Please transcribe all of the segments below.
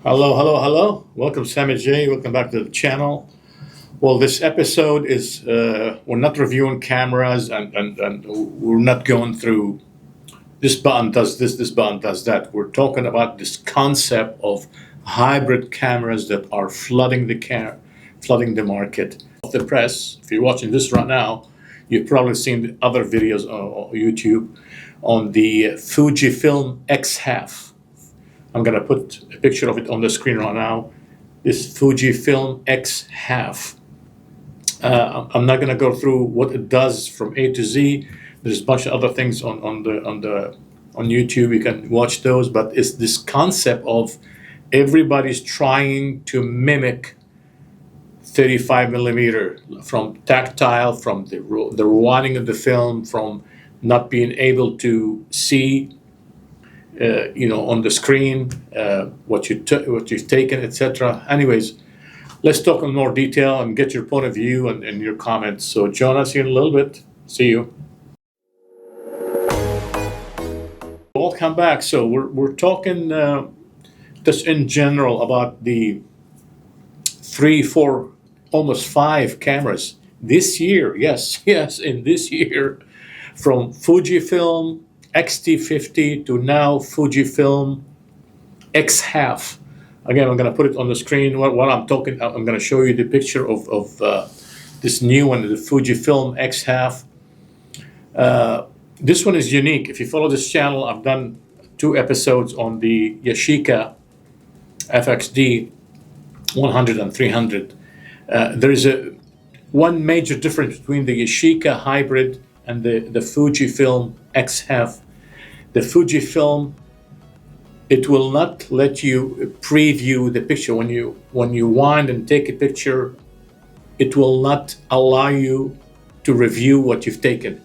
Hello, hello, hello. Welcome, Sammy J. Welcome back to the channel. Well, this episode is, we're not reviewing cameras and we're not going through this button does this button does that. We're talking about this concept of hybrid cameras that are flooding the market. Of the press, if you're watching this right now, you've probably seen the other videos on YouTube on the FujiFilm X half. I'm going to put a picture of it on the screen right now. This FujiFilm X half. I'm not going to go through what it does from A to Z. There's a bunch of other things on YouTube. You can watch those, but it's this concept of everybody's trying to mimic 35 millimeter from tactile, from the rewinding of the film, from not being able to see on the screen, what you've taken, etc. Anyways, let's talk in more detail and get your point of view and your comments. So join us here in a little bit. See you. Welcome back. So we're talking just in general about the 3, 4, almost 5 cameras this year. Yes, in this year, from Fujifilm X-T50 to now Fujifilm X half. Again, I'm going to put it on the screen while I'm talking. I'm going to show you the picture of this new one, the Fujifilm X half. This one is unique. If you follow this channel, I've done 2 episodes on the Yashica FXD 100 and 300. There is one major difference between the Yashica hybrid and the Fujifilm X half. The Fujifilm, it will not let you preview the picture. When you wind and take a picture, it will not allow you to review what you've taken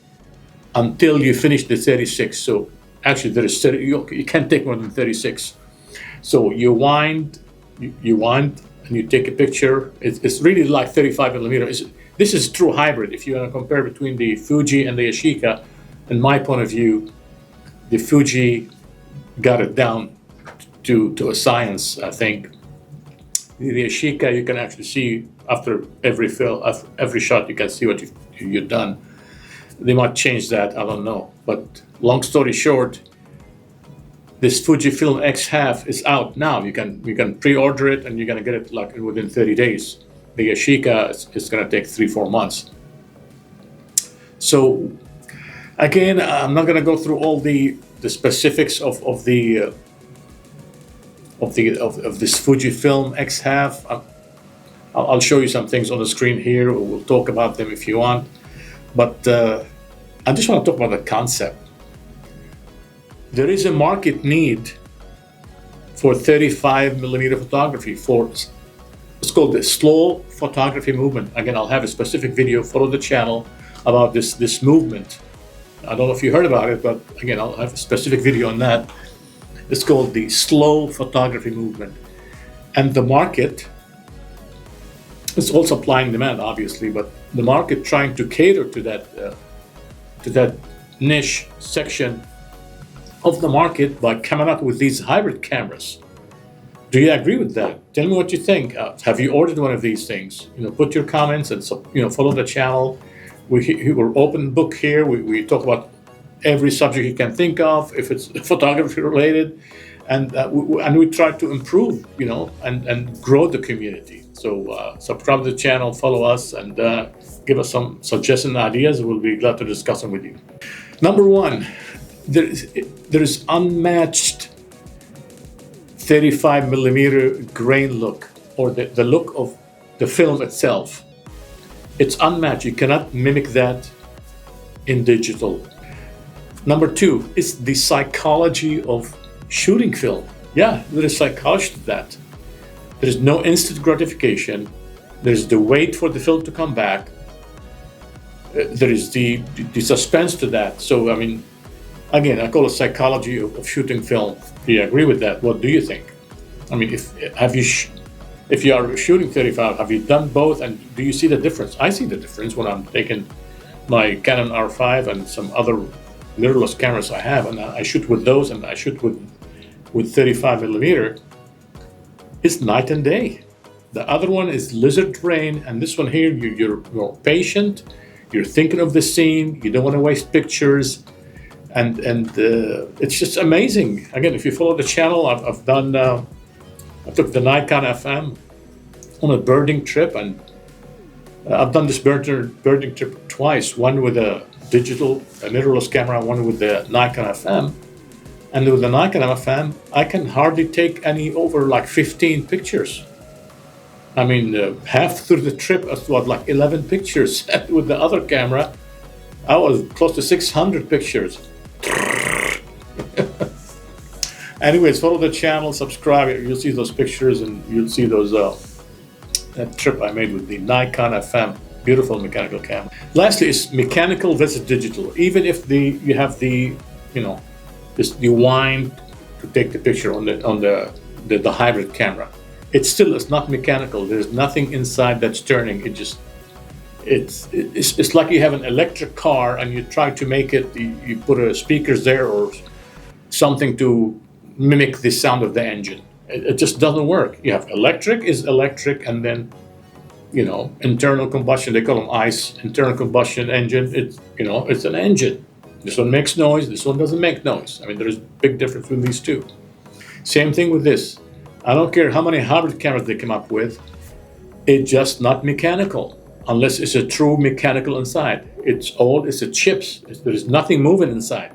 until you finish the 36. So actually, there is 30, you can't take more than 36. So you wind and you take a picture. It's really like 35 millimeter. This is true hybrid. If you want to compare between the Fuji and the Yashica, in my point of view, the Fuji got it down to a science, I think. The Yashica, you can actually see after every shot, you can see what you've done. They might change that, I don't know. But long story short, this Fujifilm X half is out now. You can pre-order it and you're gonna get it like within 30 days. The Yashica is gonna take 3-4 months. So again, I'm not gonna go through all the specifics of this Fujifilm X half. I'll show you some things on the screen here. We'll talk about them if you want. But I just want to talk about the concept. There is a market need for 35 millimeter photography. It's called the slow photography movement. Again, I'll have a specific video. Follow the channel about this movement. I don't know if you heard about it, but again, I'll have a specific video on that. It's called the slow photography movement. And the market, it's all supply and demand, obviously, but the market trying to cater to that niche section of the market by coming up with these hybrid cameras. Do you agree with that? Tell me what you think. Have you ordered one of these things? Put your comments and follow the channel. We're open book here. We talk about every subject you can think of, if it's photography related, and we try to improve, and grow the community. So subscribe to the channel, follow us, and give us some suggestions and ideas. We'll be glad to discuss them with you. Number 1, there is unmatched 35 millimeter grain look, or the look of the film itself. It's unmatched. You cannot mimic that in digital. Number 2 is the psychology of shooting film. Yeah, there is psychology to that. There is no instant gratification. There's the wait for the film to come back. There is the suspense to that. So, I mean, again, I call it psychology of shooting film. Do you agree with that? What do you think? I mean, if you are shooting 35, have you done both? And do you see the difference? I see the difference when I'm taking my Canon R5 and some other mirrorless cameras I have, and I shoot with those, and I shoot with 35 millimeter. It's night and day. The other one is lizard brain, and this one here, you're more patient. You're thinking of the scene. You don't want to waste pictures, and it's just amazing. Again, if you follow the channel, I've done. I took the Nikon FM on a birding trip, and I've done this birding trip twice. One with a digital, a mirrorless camera, one with the Nikon FM. And with the Nikon FM, I can hardly take any over like 15 pictures. I mean, half through the trip, I was like 11 pictures. With the other camera, I was close to 600 pictures. Anyways, follow the channel, subscribe. You'll see those pictures, and you'll see those that trip I made with the Nikon FM. Beautiful mechanical camera. Lastly, is mechanical versus digital. Even if you have the, you wind to take the picture on the hybrid camera, it's not mechanical. There's nothing inside that's turning. It's like you have an electric car and you try to make it. You put speakers there or something to mimic the sound of the engine. It just doesn't work. You have electric is electric, and then internal combustion. They call them ICE, internal combustion engine. It's an engine. This one makes noise. This one doesn't make noise. I mean, there's a big difference between these two. Same thing with this. I don't care how many hybrid cameras they come up with. It's just not mechanical unless it's a true mechanical inside. It's a chips. There's nothing moving inside.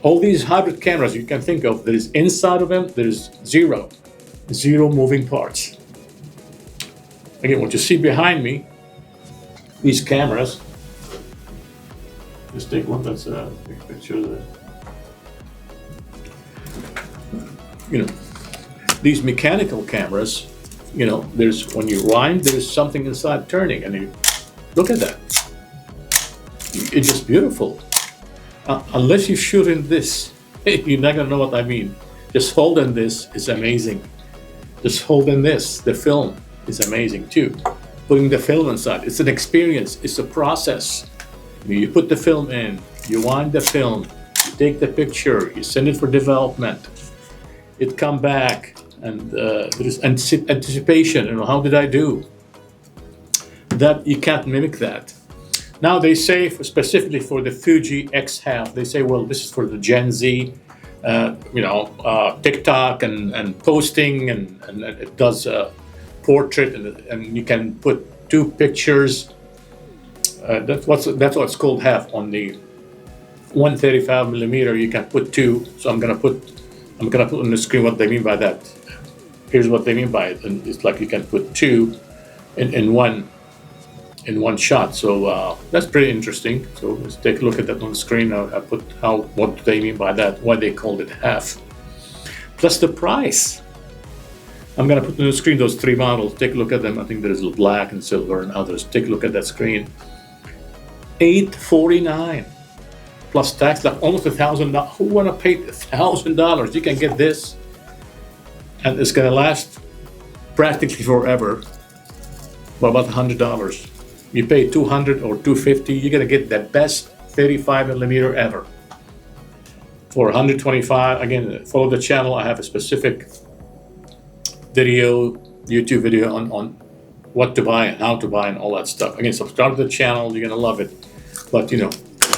All these hybrid cameras you can think of, there is inside of them, there is zero moving parts. Again, what you see behind me, these cameras, just take one that's a big picture there. These mechanical cameras, there's, when you wind, there's something inside turning, and you look at that. It's just beautiful. Unless you shoot in this, you're not gonna know what I mean. Just holding this is amazing. Just holding this, the film, is amazing too. Putting the film inside, it's an experience, it's a process. You put the film in, you wind the film, you take the picture, you send it for development. It come back, and there is anticipation. How did I do? That you can't mimic that. Now they say, specifically for the Fuji X half, they say, well, this is for the Gen Z, TikTok and posting, and it does portrait, and you can put two pictures. That's what it's called half. On the 135 millimeter, you can put two. So I'm gonna put on the screen what they mean by that. Here's what they mean by it, and it's like you can put two in one shot. So that's pretty interesting. So let's take a look at that on the screen. I put what they mean by that, why they called it half. Plus the price. I'm gonna put on the screen those three models. Take a look at them. I think there's black and silver and others. Take a look at that screen. $849 plus tax, like almost $1,000. Who wanna pay $1,000? You can get this, and it's gonna last practically forever. For about $100. You pay $200 or $250, you're gonna get the best 35 millimeter ever. For $125, again, follow the channel. I have a specific YouTube video on what to buy and how to buy and all that stuff. Again, subscribe to the channel, you're gonna love it. But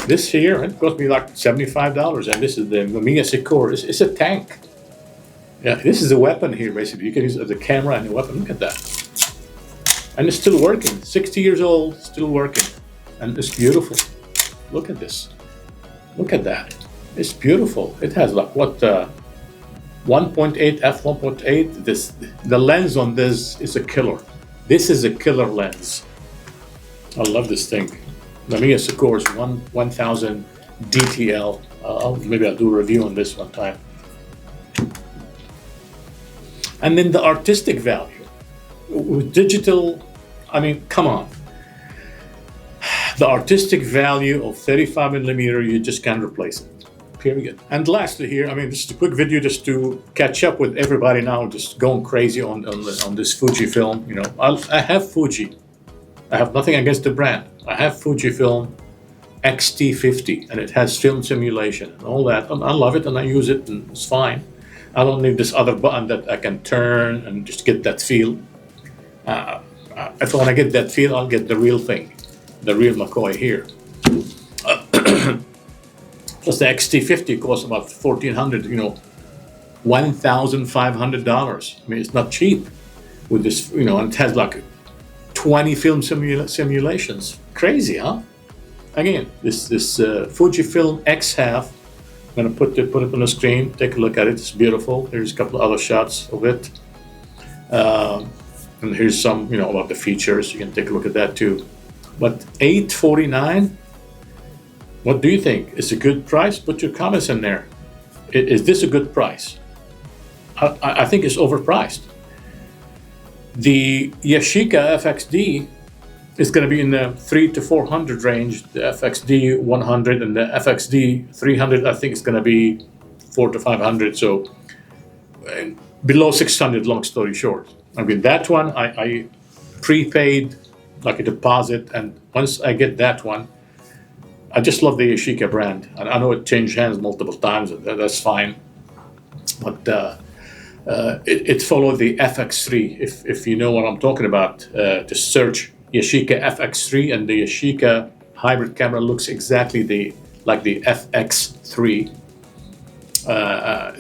this here, it cost me like $75, and this is the Mamiya Secor. It's a tank. Yeah, this is a weapon here, basically. You can use it as a camera and a weapon. Look at that. And it's still working. 60 years old, still working. And it's beautiful. Look at this. Look at that. It's beautiful. It has like 1.8 f1.8. The lens on this is a killer. This is a killer lens. I love this thing. Mamiya Secor is 1000 DTL. Maybe I'll do a review on this one time. And then the artistic value. With digital, I mean, come on. The artistic value of 35 millimeter, you just can't replace it. Period. And lastly here, I mean, this is a quick video just to catch up with everybody now, just going crazy on this FujiFilm. I have Fuji. I have nothing against the brand. I have FujiFilm XT50, and it has film simulation and all that. And I love it, and I use it, and it's fine. I don't need this other button that I can turn and just get that feel. If I want to get that feel, I'll get the real thing, the real McCoy here. Plus the XT50 costs about $1,400, $1,500. I mean, it's not cheap with this, and it has like 20 film simulations. Crazy, huh? Again, this FujiFilm X half. I'm gonna put it on the screen. Take a look at it. It's beautiful. Here's a couple of other shots of it, and here's some, about the features. You can take a look at that too. But $849. What do you think? Is it a good price? Put your comments in there. Is this a good price? I think it's overpriced. The Yashica FXD is going to be in the 300 to 400 range. The FXD 100 and the FXD 300, I think, is going to be 400 to 500. So below 600. Long story short, I mean that one I prepaid like a deposit, and once I get that one, I just love the Yashica brand. And I know it changed hands multiple times. That's fine, but it followed the FX3. If you know what I'm talking about, just search Yashica FX3, and the Yashica hybrid camera looks exactly like the FX3.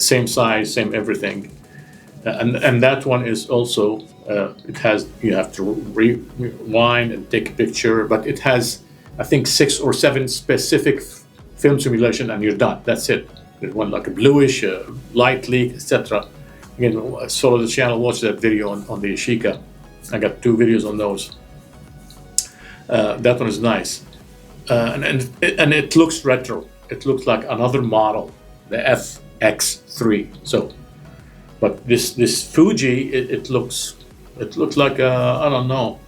Same size, same everything, and that one is also you have to rewind and take a picture, but it has, I think, 6 or 7 specific film simulation, and you're done. That's it. There's one like a bluish, light leak, etc. Again, follow the channel, watch that video on the Yashica. I got 2 videos on those. That one is nice, and it looks retro. It looks like another model, the FX3. So, but this Fuji, it looks like I don't know,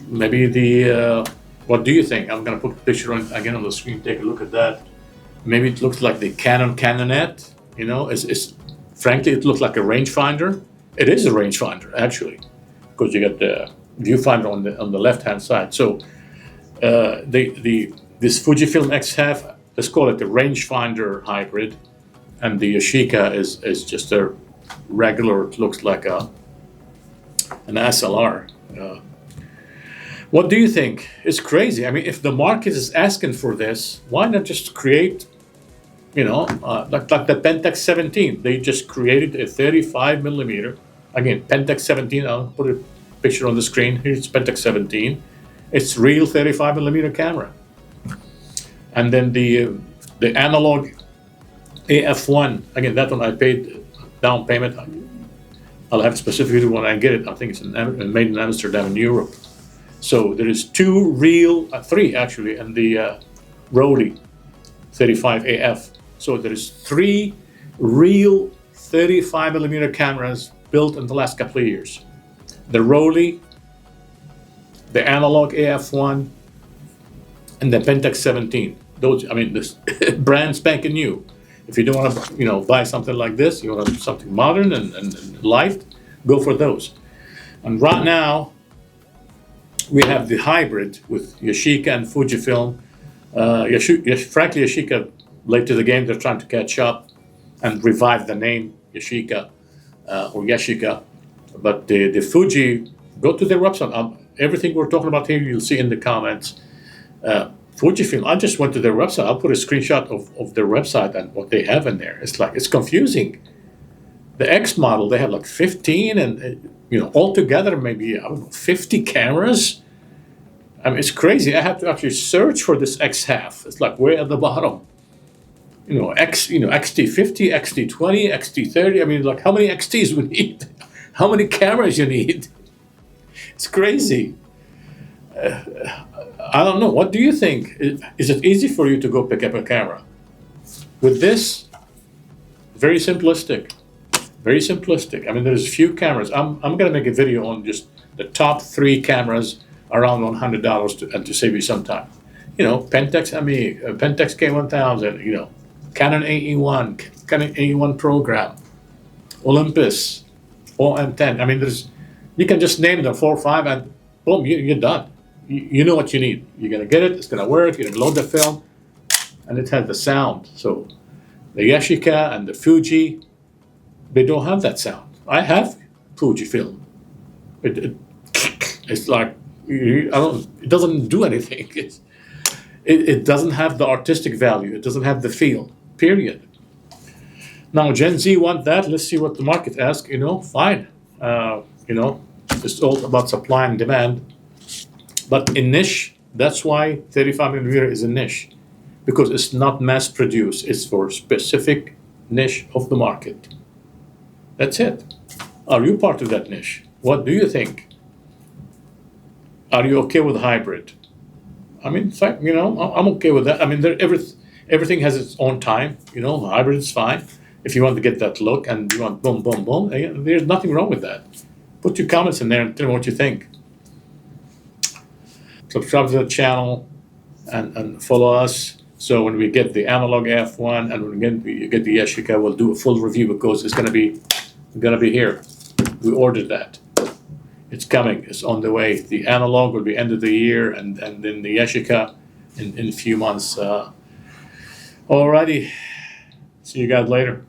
maybe the. What do you think? I'm gonna put a picture again on the screen. Take a look at that. Maybe it looks like the Canon Canonette. It's frankly, it looks like a rangefinder. It is a rangefinder actually, because you got the viewfinder on the left hand side. So this Fujifilm X half, let's call it the rangefinder hybrid, and the Yashica is just a regular. It looks like an SLR. What do you think? It's crazy. I mean, if the market is asking for this, why not just create, like the Pentax 17? They just created a 35 millimeter. Again, Pentax 17. I'll put a picture on the screen. Here's Pentax 17. It's real 35 millimeter camera. And then the analog AF1. Again, that one I paid down payment. I'll have specifically when I get it. I think it's made in Amsterdam in Europe. So there is 2 real, 3 actually, and the Rollei 35 AF. So there is 3 real 35 millimeter cameras built in the last couple of years. The Rollei, the analog AF1, and the Pentax 17. Those, I mean, this brand spanking new. If you don't want to, buy something like this, you want something modern and light, go for those. And right now, we have the hybrid with Yashica and Fujifilm. Frankly, Yashica, late to the game, they're trying to catch up and revive the name Yashica or Yashica. But the Fuji, go to their website. Everything we're talking about here, you'll see in the comments. Fujifilm, I just went to their website. I'll put a screenshot of their website and what they have in there. It's confusing. The X model, they have like 15 and, altogether maybe, I don't know, 50 cameras. I mean, it's crazy. I have to actually search for this X half. It's like way at the bottom. XT50, XT20, XT30. I mean, like how many XTs we need? How many cameras you need? It's crazy. I don't know. What do you think? Is it easy for you to go pick up a camera? With this, very simplistic. Very simplistic. I mean, there's a few cameras. I'm going to make a video on just the top 3 cameras around $100 to save you some time. Pentax ME, Pentax K1000, Canon AE1, Canon AE1 program, Olympus, OM10. I mean, you can just name them 4 or 5 and boom, you're done. You know what you need. You're going to get it. It's going to work. You're going to load the film, and it has the sound. So the Yashica and the Fuji, They don't have that sound. I have Fujifilm. It's like I don't. It doesn't do anything. It doesn't have the artistic value. It doesn't have the feel. Period. Now Gen Z want that. Let's see what the market asks. Fine. It's all about supply and demand. But in niche, that's why 35mm is a niche, because it's not mass produced. It's for a specific niche of the market. That's it. Are you part of that niche? What do you think? Are you okay with hybrid? I mean, I'm okay with that. I mean, everything has its own time. Hybrid is fine. If you want to get that look and you want boom, boom, boom, there's nothing wrong with that. Put your comments in there and tell me what you think. Subscribe to the channel and follow us. So when we get the analog F1 and when we get the Yashica, we'll do a full review because it's gonna be here. We ordered that. It's coming. It's on the way. The analog will be end of the year, and then the Yashica in a few months. Alrighty. See you guys later.